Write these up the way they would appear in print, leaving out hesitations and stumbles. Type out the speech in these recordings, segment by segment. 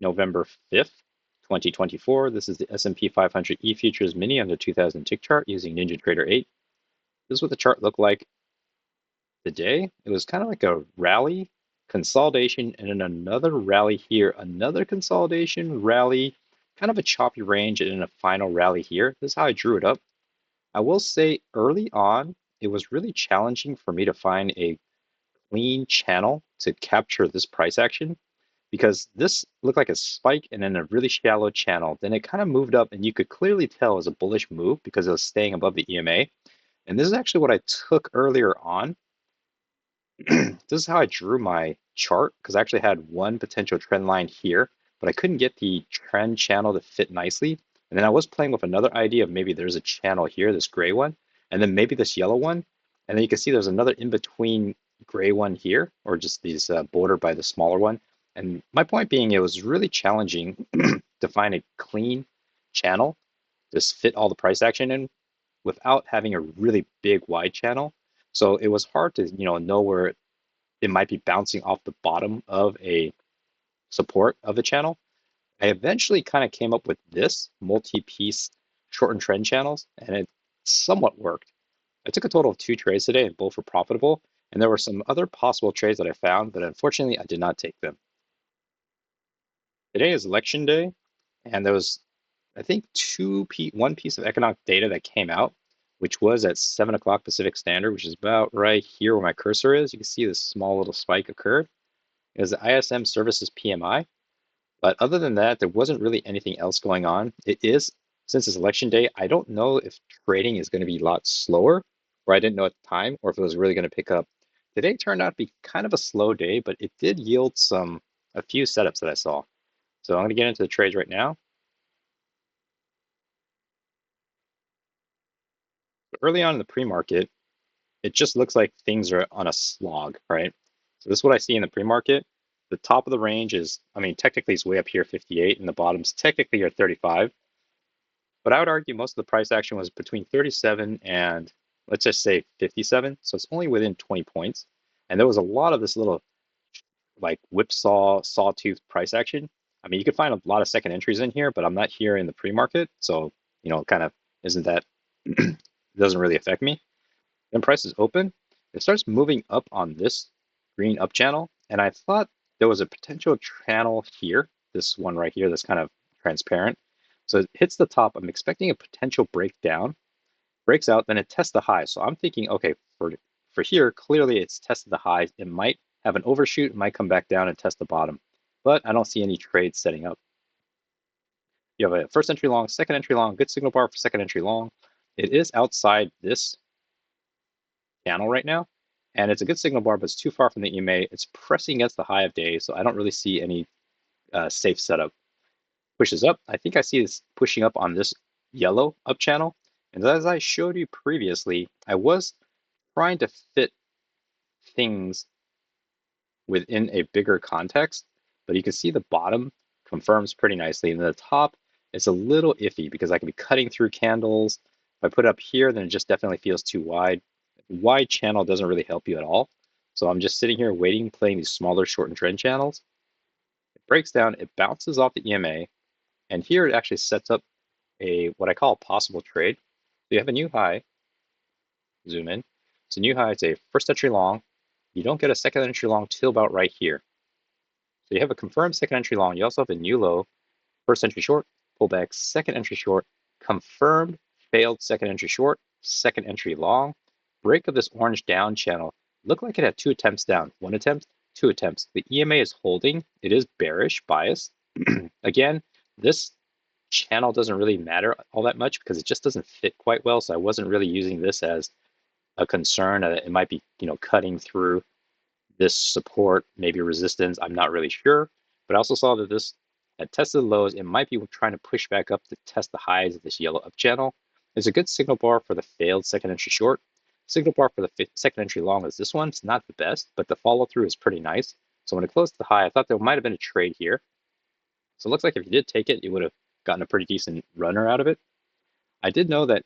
November 5th, 2024. This is the S&P 500 E-Futures Mini on the 2000 tick chart using NinjaTrader 8. This is what the chart looked like today. It was kind of like a rally, consolidation, and then another rally here, another consolidation, rally, kind of a choppy range, and then a final rally here. This is how I drew it up. I will say early on, it was really challenging for me to find a clean channel to capture this price action because this looked like a spike and then a really shallow channel. Then it kind of moved up and you could clearly tell it was a bullish move because it was staying above the EMA. And this is actually what I took earlier on. This is how I drew my chart because I actually had one potential trend line here, but I couldn't get the trend channel to fit nicely. And then I was playing with another idea of maybe there's a channel here, this gray one, and then maybe this yellow one. And then you can see there's another in-between gray one here, or just these bordered by the smaller one. And my point being, it was really challenging to find a clean channel to fit all the price action in without having a really big wide channel. So it was hard to know where it might be bouncing off the bottom of a support of the channel. I eventually kind of came up with this multi-piece shortened trend channels, and it somewhat worked. I took a total of 2 trades today, and both were profitable. And there were some other possible trades that I found, but unfortunately, I did not take them. Today is election day, and there was, I think, one piece of economic data that came out, which was at 7 o'clock Pacific Standard, which is about right here where my cursor is. You can see this small little spike occurred. It was the ISM Services PMI. But other than that, there wasn't really anything else going on. It is, since it's election day, I don't know if trading is going to be a lot slower, or I didn't know at the time, or if it was really going to pick up. Today turned out to be kind of a slow day, but it did yield a few setups that I saw. So I'm going to get into the trades right now. Early on in the pre-market, it just looks like things are on a slog, right? So this is what I see in the pre-market. The top of the range is, I mean, technically it's way up here, 58, and the bottoms technically are 35. But I would argue most of the price action was between 37 and let's just say 57. So it's only within 20 points. And there was a lot of this little like whipsaw, sawtooth price action. I mean, you could find a lot of second entries in here, but I'm not here in the pre-market. So, kind of isn't that, doesn't really affect me. Then price is open. It starts moving up on this green up channel. And I thought there was a potential channel here, this one right here, that's kind of transparent. So it hits the top. I'm expecting a potential breakdown, breaks out, then it tests the high. So I'm thinking, okay, for here, clearly it's tested the high. It might have an overshoot, it might come back down and test the bottom. But I don't see any trades setting up. You have a first entry long, second entry long, good signal bar for second entry long. It is outside this channel right now, and it's a good signal bar, but it's too far from the EMA. It's pressing against the high of day, so I don't really see any safe setup. Pushes up. I think I see this pushing up on this yellow up channel. And as I showed you previously, I was trying to fit things within a bigger context, but you can see the bottom confirms pretty nicely. And the top is a little iffy because I can be cutting through candles. If I put it up here, then it just definitely feels too wide. Wide channel doesn't really help you at all. So I'm just sitting here waiting, playing these smaller shortened trend channels. It breaks down, it bounces off the EMA, and here it actually sets up what I call a possible trade. So you have a new high, zoom in. It's a new high, it's a first entry long. You don't get a second entry long till about right here. So you have a confirmed second entry long. You also have a new low, first entry short, pullback, second entry short, confirmed failed second entry short, second entry long. Break of this orange down channel. Looked like it had 2 attempts down. 1 attempt, 2 attempts. The EMA is holding. It is bearish bias. Again, this channel doesn't really matter all that much because it just doesn't fit quite well. So I wasn't really using this as a concern that it might be, cutting through this support, maybe resistance. I'm not really sure. But I also saw that this had tested the lows. It might be trying to push back up to test the highs of this yellow up channel. There's a good signal bar for the failed second entry short. Signal bar for the second entry long is this one. It's not the best, but the follow through is pretty nice. So when it closed the high, I thought there might have been a trade here. So it looks like if you did take it, you would have gotten a pretty decent runner out of it. I did know that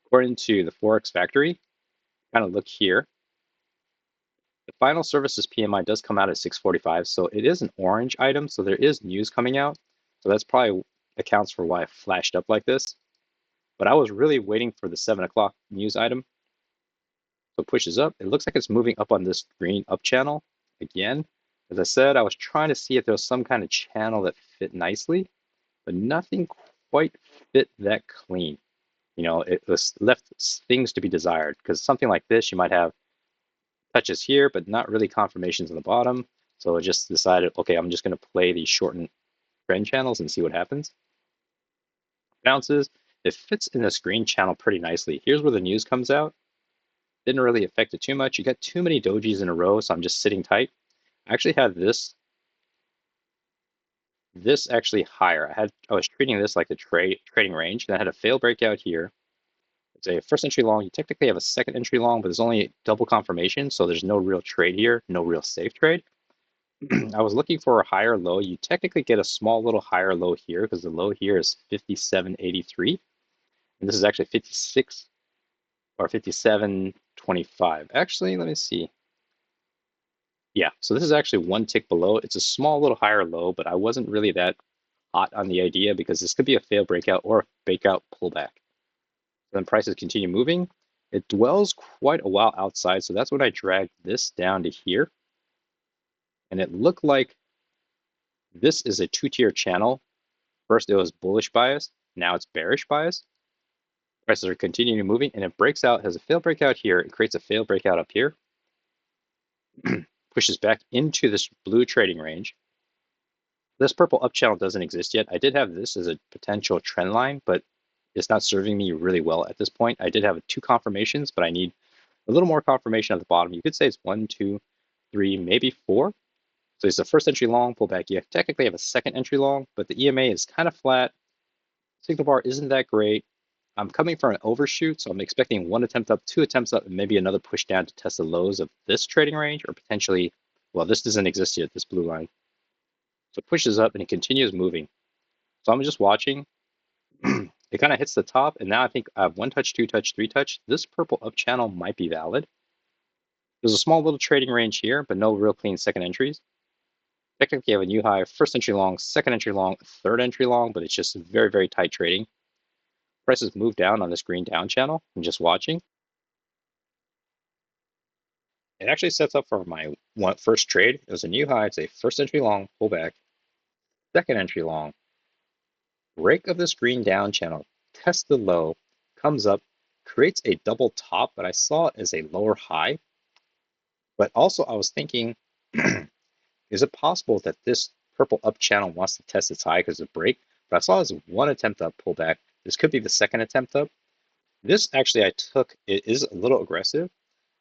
according to the Forex Factory, kind of look here, The final services PMI does come out at 6:45, so it is an orange item, so there is news coming out. So that's probably accounts for why it flashed up like this. But I was really waiting for the 7 o'clock news item. So it pushes up. It looks like it's moving up on this green up channel again. As I said, I was trying to see if there was some kind of channel that fit nicely, but nothing quite fit that clean. You know, it was left things to be desired, because something like this, you might have touches here, but not really confirmations on the bottom. So I just decided, okay, I'm just going to play these shortened trend channels and see what happens. Bounces. It fits in this green channel pretty nicely. Here's where the news comes out. Didn't really affect it too much. You got too many dojis in a row, so I'm just sitting tight. I actually had this actually higher. I was treating this like the trading range. Then I had a fail breakout here. It's a first entry long. You technically have a second entry long, but there's only double confirmation, so there's no real trade here, no real safe trade. I was looking for a higher low. You technically get a small little higher low here because the low here is 57.83, and this is actually 56 or 57.25. Actually, let me see. Yeah, so this is actually one tick below. It's a small little higher low, but I wasn't really that hot on the idea because this could be a failed breakout or a breakout pullback. Then prices continue moving. It dwells quite a while outside, so that's when I dragged this down to here. And it looked like this is a two-tier channel. First, it was bullish bias. Now it's bearish bias. Prices are continuing moving, and it breaks out, has a failed breakout here. It creates a failed breakout up here. Pushes back into this blue trading range. This purple up channel doesn't exist yet. I did have this as a potential trend line, but it's not serving me really well at this point. I did have two confirmations, but I need a little more confirmation at the bottom. You could say it's 1, 2, 3, maybe 4. So it's the first entry long pullback. You technically have a second entry long, but the EMA is kind of flat. Signal bar isn't that great. I'm coming for an overshoot, so I'm expecting one attempt up, two attempts up, and maybe another push down to test the lows of this trading range, or potentially, well, this doesn't exist yet, this blue line. So it pushes up and it continues moving. So I'm just watching. It kind of hits the top, and now I think I have one touch, two touch, three touch. This purple up channel might be valid. There's a small little trading range here, but no real clean second entries. Technically, you have a new high, first entry long, second entry long, third entry long, but it's just very, very tight trading. Prices move down on this green down channel. I'm just watching. It actually sets up for my first trade. It was a new high. It's a first entry long pullback, second entry long, break of this green down channel, test the low, comes up, creates a double top, but I saw it as a lower high. But also I was thinking, is it possible that this purple up channel wants to test its high because of break? But I saw it as one attempt up pullback. This could be the second attempt up. This actually I took, it is a little aggressive.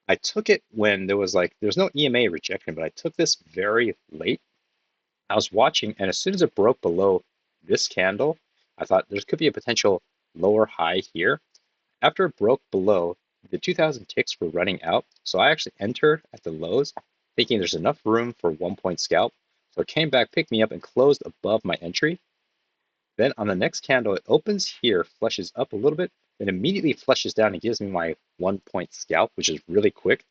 I took it when there's no EMA rejection, but I took this very late. I was watching, and as soon as it broke below this candle, I thought there could be a potential lower high here. After it broke below, the 2000 ticks were running out, so I actually entered at the lows, thinking there's enough room for 1 point scalp. So it came back, picked me up, and closed above my entry. Then on the next candle, it opens here, flushes up a little bit, then immediately flushes down and gives me my 1 point scalp, which is really quick.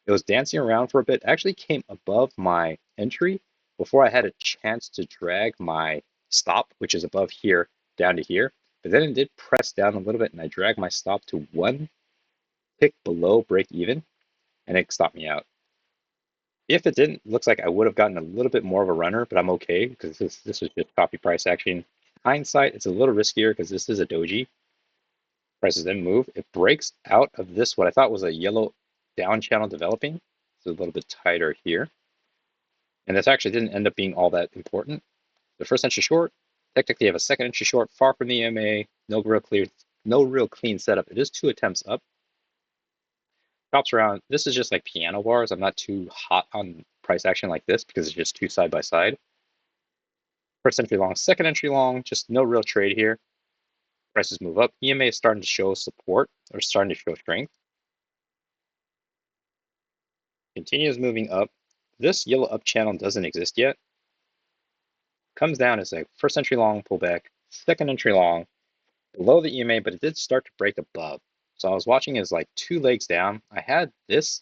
It was dancing around for a bit, actually came above my entry before I had a chance to drag my stop, which is above here, down to here. But then it did press down a little bit, and I dragged my stop to one tick below break even, and it stopped me out. If it didn't, looks like I would have gotten a little bit more of a runner, but I'm okay because this was just copy price action. Hindsight, it's a little riskier because this is a doji. Prices then move. It breaks out of this, what I thought was a yellow down channel developing. It's a little bit tighter here. And this actually didn't end up being all that important. The first entry short, technically you have a second entry short, far from the EMA, no real clean setup. It is two attempts up. Chops around, this is just like piano bars. I'm not too hot on price action like this because it's just two side by side. First entry long, second entry long, just no real trade here. Prices move up. EMA is starting to show support or starting to show strength. Continues moving up. This yellow up channel doesn't exist yet. Comes down as a first entry long pullback, second entry long, below the EMA, but it did start to break above. So I was watching as like two legs down. I had this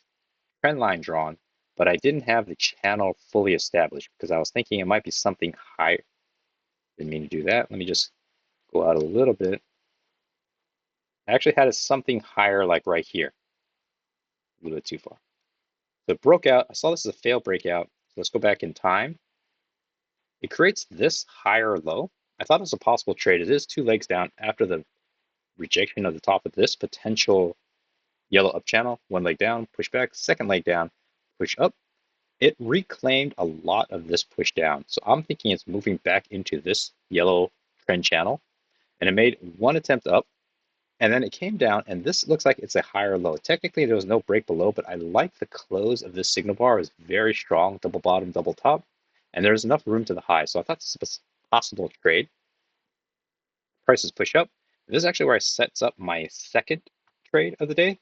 trend line drawn. but I didn't have the channel fully established because I was thinking it might be something higher. Didn't mean to do that. Let me just go out a little bit. I actually had it something higher, like right here, a little bit too far. So it broke out. I saw this as a failed breakout. So let's go back in time. It creates this higher low. I thought it was a possible trade. It is 2 legs down after the rejection of the top of this potential yellow up channel. 1 leg down, push back, 2nd leg down, push up. It reclaimed a lot of this push down. So I'm thinking it's moving back into this yellow trend channel. And it made 1 attempt up, and then it came down, and this looks like it's a higher low. Technically, there was no break below, but I like the close of this signal bar. It was very strong, double bottom, double top, and there's enough room to the high. So I thought this was a possible trade. Prices push up. This is actually where I sets up my 2nd trade of the day.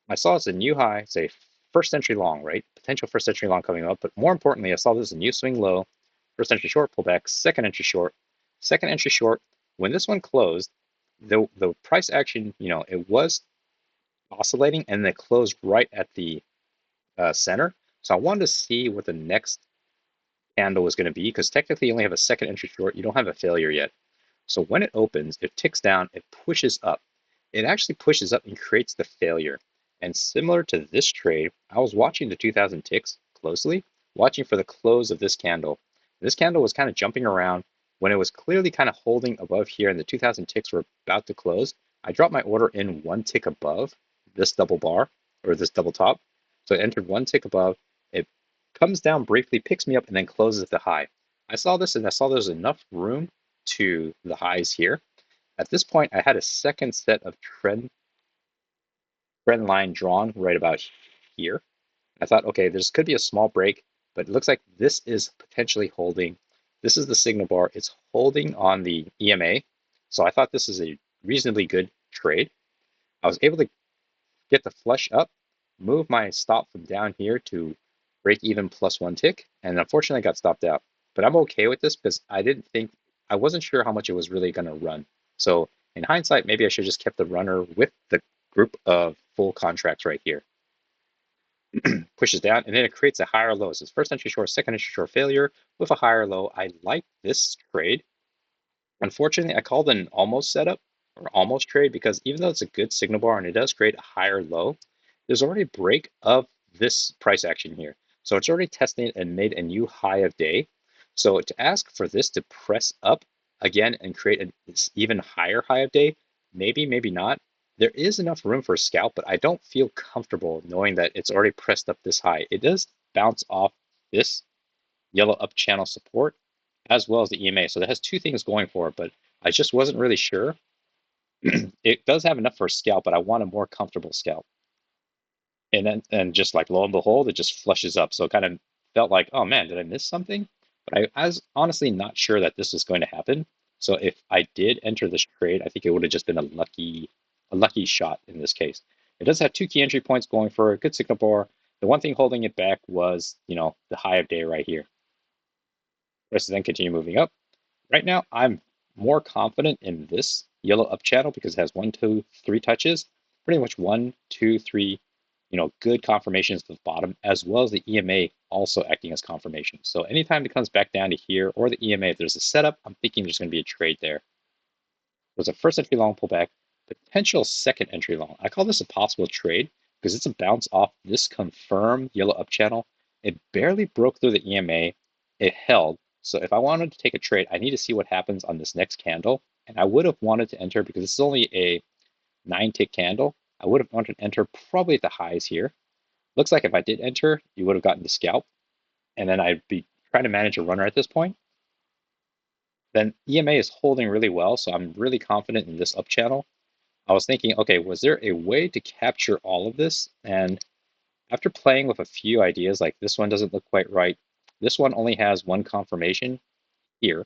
I saw it's a new high, it's a first entry long, right? Potential first entry long coming up, but more importantly, I saw this as a new swing low, first entry short pullback, 2nd entry short, 2nd entry short. When this one closed, the price action, it was oscillating and then closed right at the center. So I wanted to see what the next candle was going to be because technically you only have a 2nd entry short. You don't have a failure yet. So when it opens, it ticks down, it pushes up. It actually pushes up and creates the failure. And similar to this trade, I was watching the 2000 ticks closely, watching for the close of this candle. This candle was kind of jumping around. When it was clearly kind of holding above here and the 2000 ticks were about to close, I dropped my order in 1 tick above this double bar or this double top. So it entered 1 tick above. It comes down briefly, picks me up, and then closes at the high. I saw this and I saw there's enough room to the highs here. At this point, I had a 2nd set of trend line drawn right about here. I thought, okay, this could be a small break, but it looks like this is potentially holding. This is the signal bar. It's holding on the EMA. So I thought this is a reasonably good trade. I was able to get the flush up, move my stop from down here to break even plus 1 tick, and unfortunately I got stopped out. But I'm okay with this because I wasn't sure how much it was really going to run. So in hindsight, maybe I should just kept the runner with the group of full contracts right here. Pushes down, and then it creates a higher low. So it's first entry short, 2nd entry short failure with a higher low. I like this trade. Unfortunately, I called an almost setup or almost trade because even though it's a good signal bar and it does create a higher low, there's already a break of this price action here. So it's already testing and made a new high of day. So to ask for this to press up again and create an even higher high of day, maybe, maybe not. There is enough room for a scalp, but I don't feel comfortable knowing that it's already pressed up this high. It does bounce off this yellow up channel support as well as the EMA. So that has 2 things going for it, but I just wasn't really sure. It does have enough for a scalp, but I want a more comfortable scalp. And just like lo and behold, it just flushes up. So it kind of felt like, oh man, did I miss something? But I was honestly not sure that this was going to happen. So if I did enter this trade, I think it would have just been a lucky shot in this case. It does have 2 key entry points going for a good signal bar. The one thing holding it back was, the high of day right here. Prices then continue moving up. Right now, I'm more confident in this yellow up channel because it has 1, 2, 3 touches, pretty much 1, 2, 3, good confirmations to the bottom, as well as the EMA also acting as confirmation. So anytime it comes back down to here or the EMA, if there's a setup, I'm thinking there's going to be a trade there. There's a first entry long pullback, potential 2nd entry long. I call this a possible trade because it's a bounce off this confirmed yellow up channel. It barely broke through the EMA. It held. So if I wanted to take a trade, I need to see what happens on this next candle. And I would have wanted to enter because this is only a 9-tick candle. I would have wanted to enter probably at the highs here. Looks like if I did enter, you would have gotten the scalp. And then I'd be trying to manage a runner at this point. Then EMA is holding really well, so I'm really confident in this up channel. I was thinking, okay, was there a way to capture all of this? And after playing with a few ideas, like this one doesn't look quite right. This one only has 1 confirmation here.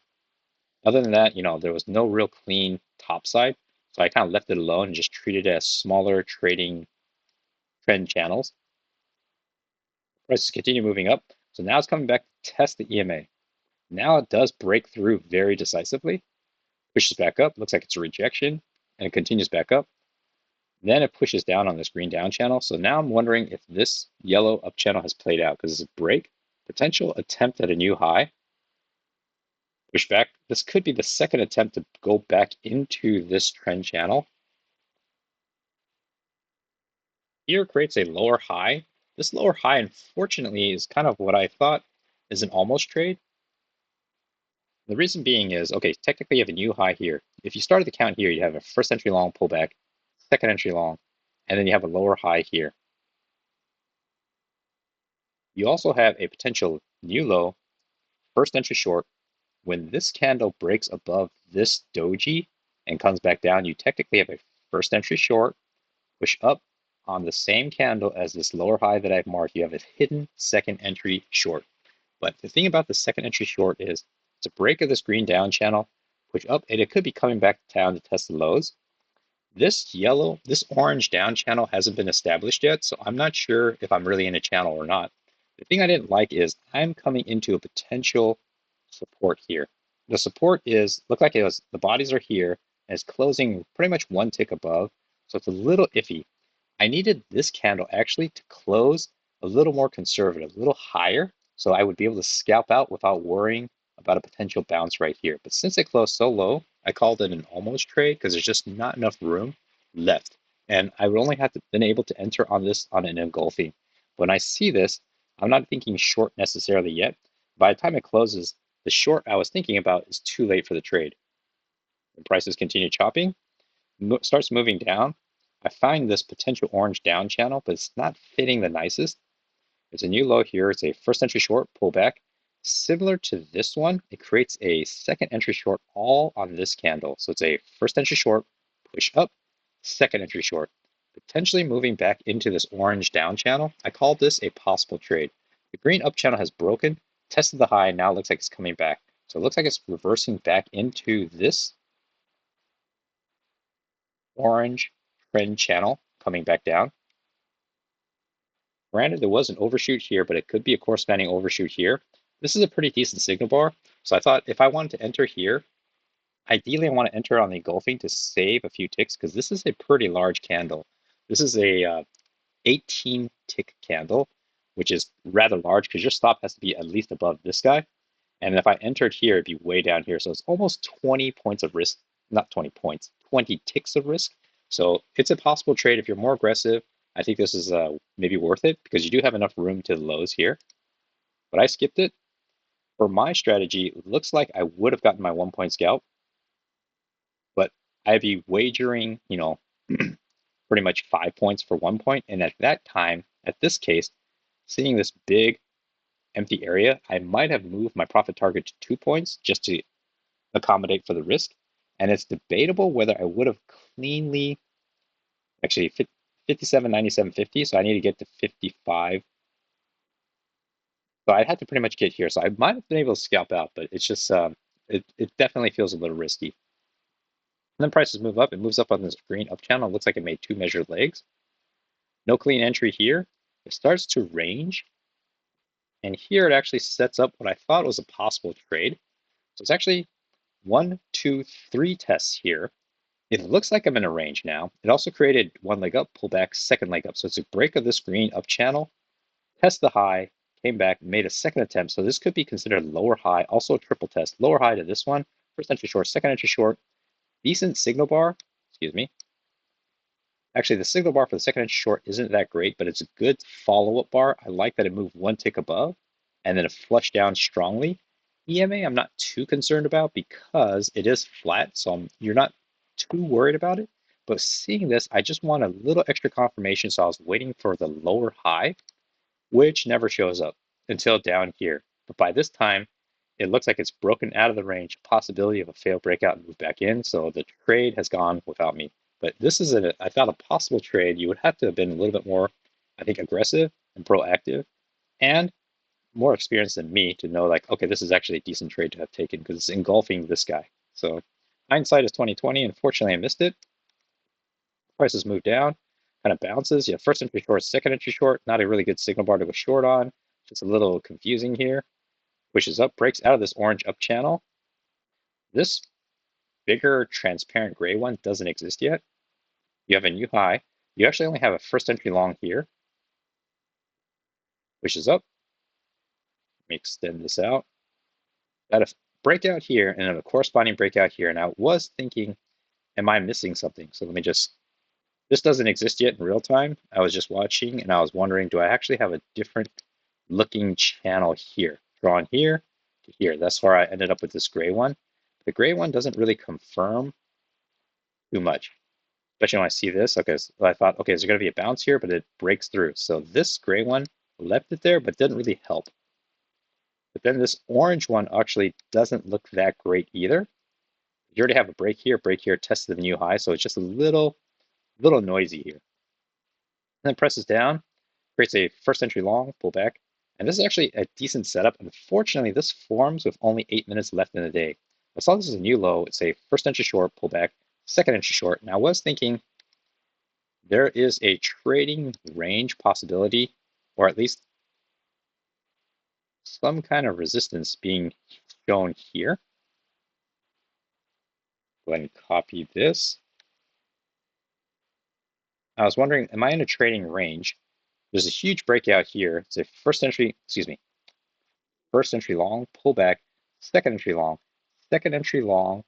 Other than that, there was no real clean top side. So I kind of left it alone and just treated it as smaller trading trend channels. Prices continue moving up. So now it's coming back to test the EMA. Now it does break through very decisively, pushes back up, looks like it's a rejection, and it continues back up. Then it pushes down on this green down channel. So now I'm wondering if this yellow up channel has played out because it's a break, potential attempt at a new high, push back. This could be the second attempt to go back into this trend channel. Here creates a lower high. This lower high, unfortunately, is kind of what I thought is an almost trade. The reason being is, okay, technically you have a new high here. If you started the count here, you have a first entry long pullback, second entry long, and then you have a lower high here. You also have a potential new low, first entry short. When this candle breaks above this doji and comes back down, you technically have a first entry short, push up on the same candle as this lower high that I've marked. You have a hidden second entry short. But the thing about the second entry short is it's a break of this green down channel, push up, and it could be coming back down to test the lows. This orange down channel hasn't been established yet, so I'm not sure if I'm really in a channel or not. The thing I didn't like is I'm coming into a potential support here. The support look like the bodies are here, and it's closing pretty much one tick above, so it's a little iffy. I needed this candle actually to close a little more conservative, a little higher, so I would be able to scalp out without worrying about a potential bounce right here. But since it closed so low, I called it an almost trade because there's just not enough room left. And I would only have been able to enter on this on an engulfing. When I see this, I'm not thinking short necessarily yet. By the time it closes, the short I was thinking about is too late for the trade. When prices continue chopping, starts moving down, I find this potential orange down channel, but it's not fitting the nicest. It's a new low here. It's a first entry short pullback. Similar to this one, it creates a second entry short all on this candle. So it's a first entry short, push up, second entry short, potentially moving back into this orange down channel. I call this a possible trade. The green up channel has broken, tested the high, and now it looks like it's coming back. So it looks like it's reversing back into this orange trend channel coming back down. Granted, there was an overshoot here, but it could be a corresponding overshoot here. This is a pretty decent signal bar. So I thought if I wanted to enter here, ideally I want to enter on the engulfing to save a few ticks because this is a pretty large candle. This is a 18 tick candle, which is rather large because your stop has to be at least above this guy. And if I entered here, it'd be way down here. So it's almost 20 points of risk, not 20 points, 20 ticks of risk. So it's a possible trade if you're more aggressive. I think this is maybe worth it because you do have enough room to lows here. But I skipped it. For my strategy, it looks like I would have gotten my 1 point scalp, but I'd be wagering, pretty much 5 points for 1 point. And at that time, at this case, seeing this big empty area, I might have moved my profit target to 2 points just to accommodate for the risk. And it's debatable whether I would have cleanly, actually 57, 97, 50. So I need to get to 55. So I had to pretty much get here. So I might have been able to scalp out, but it's just, it definitely feels a little risky. And then prices move up. It moves up on this green up channel. It looks like it made two measured legs. No clean entry here. It starts to range. And here it actually sets up what I thought was a possible trade. So it's actually 1, 2, 3 tests here. It looks like I'm in a range now. It also created one leg up, pull back, second leg up. So it's a break of this green up channel, test the high, came back, made a second attempt. So this could be considered lower high, also a triple test. Lower high to this one, first entry short, second entry short, decent signal bar, excuse me. Actually, the signal bar for the second entry short isn't that great, but it's a good follow-up bar. I like that it moved one tick above and then it flushed down strongly. EMA, I'm not too concerned about because it is flat, so you're not too worried about it. But seeing this, I just want a little extra confirmation, so I was waiting for the lower high, which never shows up until down here. But by this time, it looks like it's broken out of the range, possibility of a failed breakout and move back in. So the trade has gone without me. But this is I thought a possible trade. You would have to have been a little bit more, I think, aggressive and proactive and more experienced than me to know like, okay, this is actually a decent trade to have taken because it's engulfing this guy. So hindsight is 2020. Unfortunately, I missed it. Prices move down, kind of bounces. Yeah, first entry short, second entry short. Not a really good signal bar to go short on. Just a little confusing here. Pushes up, breaks out of this orange up channel. This bigger transparent gray one doesn't exist yet. You have a new high. you actually only have a first entry long here, which is up. Let me extend this out. Got a breakout here and a corresponding breakout here. And I was thinking, am I missing something? So let me just, this doesn't exist yet in real time. I was just watching and I was wondering, do I actually have a different looking channel here? Drawn here to here. That's where I ended up with this gray one. The gray one doesn't really confirm too much, especially when I see this. Okay, so I thought, okay, is there going to be a bounce here? But it breaks through. So this gray one left it there, but didn't really help. But then this orange one actually doesn't look that great either. You already have a break here, tested the new high, so it's just a little noisy here. And then presses down, creates a first entry long, pull back. And this is actually a decent setup. Unfortunately, this forms with only 8 minutes left in the day. I saw this as a new low. It's a first entry short, pull back, second entry short. And I was thinking there is a trading range possibility, or at least some kind of resistance being shown here. Go ahead and copy this. I was wondering, am I in a trading range? There's a huge breakout here. It's a first entry long, pullback, second entry long, second entry long.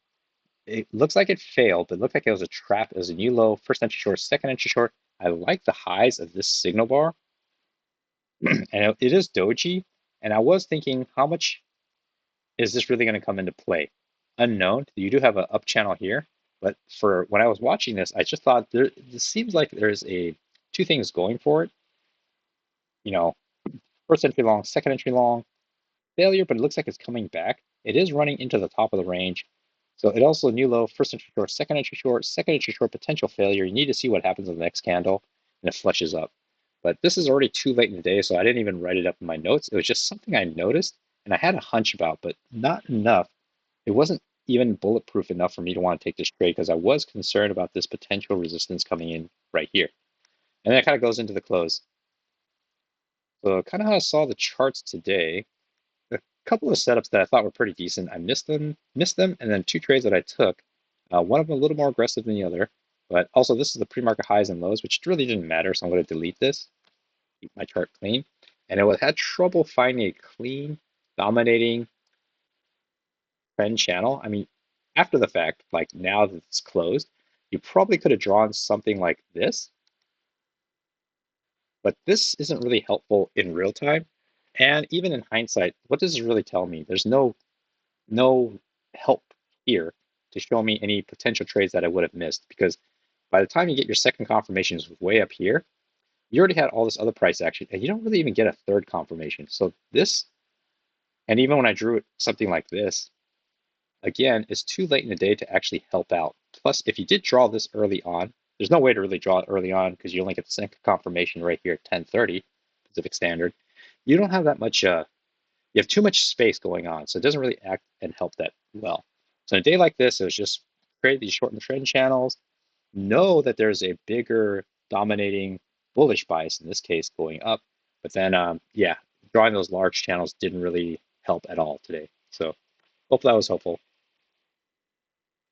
It looks like it failed, but it looked like it was a trap. It was a new low, first entry short, second entry short. I like the highs of this signal bar, and it is doji. And I was thinking, how much is this really going to come into play? Unknown. You do have an up channel here, but for when I was watching this, I just thought this seems like there's two things going for it. You know, first entry long, second entry long, failure, but it looks like it's coming back. It is running into the top of the range. So it also new low, first entry short, second entry short, potential failure. You need to see what happens in the next candle, and it flushes up. But this is already too late in the day, so I didn't even write it up in my notes. It was just something I noticed and I had a hunch about, but not enough. It wasn't even bulletproof enough for me to want to take this trade because I was concerned about this potential resistance coming in right here. And then it kind of goes into the close. So kind of how I saw the charts today, a couple of setups that I thought were pretty decent. I missed them, and then two trades that I took. One of them a little more aggressive than the other, but also this is the pre-market highs and lows, which really didn't matter. So I'm going to delete this, keep my chart clean. And it had trouble finding a clean, dominating trend channel. I mean, after the fact, like now that it's closed, you probably could have drawn something like this, but this isn't really helpful in real time. And even in hindsight, what does this really tell me? There's no help here to show me any potential trades that I would have missed, because by the time you get your second confirmations way up here, you already had all this other price action and you don't really even get a third confirmation. So this, and even when I drew it something like this, again, it's too late in the day to actually help out. Plus, if you did draw this early on, there's no way to really draw it early on because you only get the second confirmation right here at 10:30 Pacific Standard. You don't have that much, you have too much space going on, so it doesn't really act and help that well. So in a day like this, it was just create these short and trend channels, know that there's a bigger dominating bullish bias, in this case going up, but then, yeah, drawing those large channels didn't really help at all today. So hope that was helpful.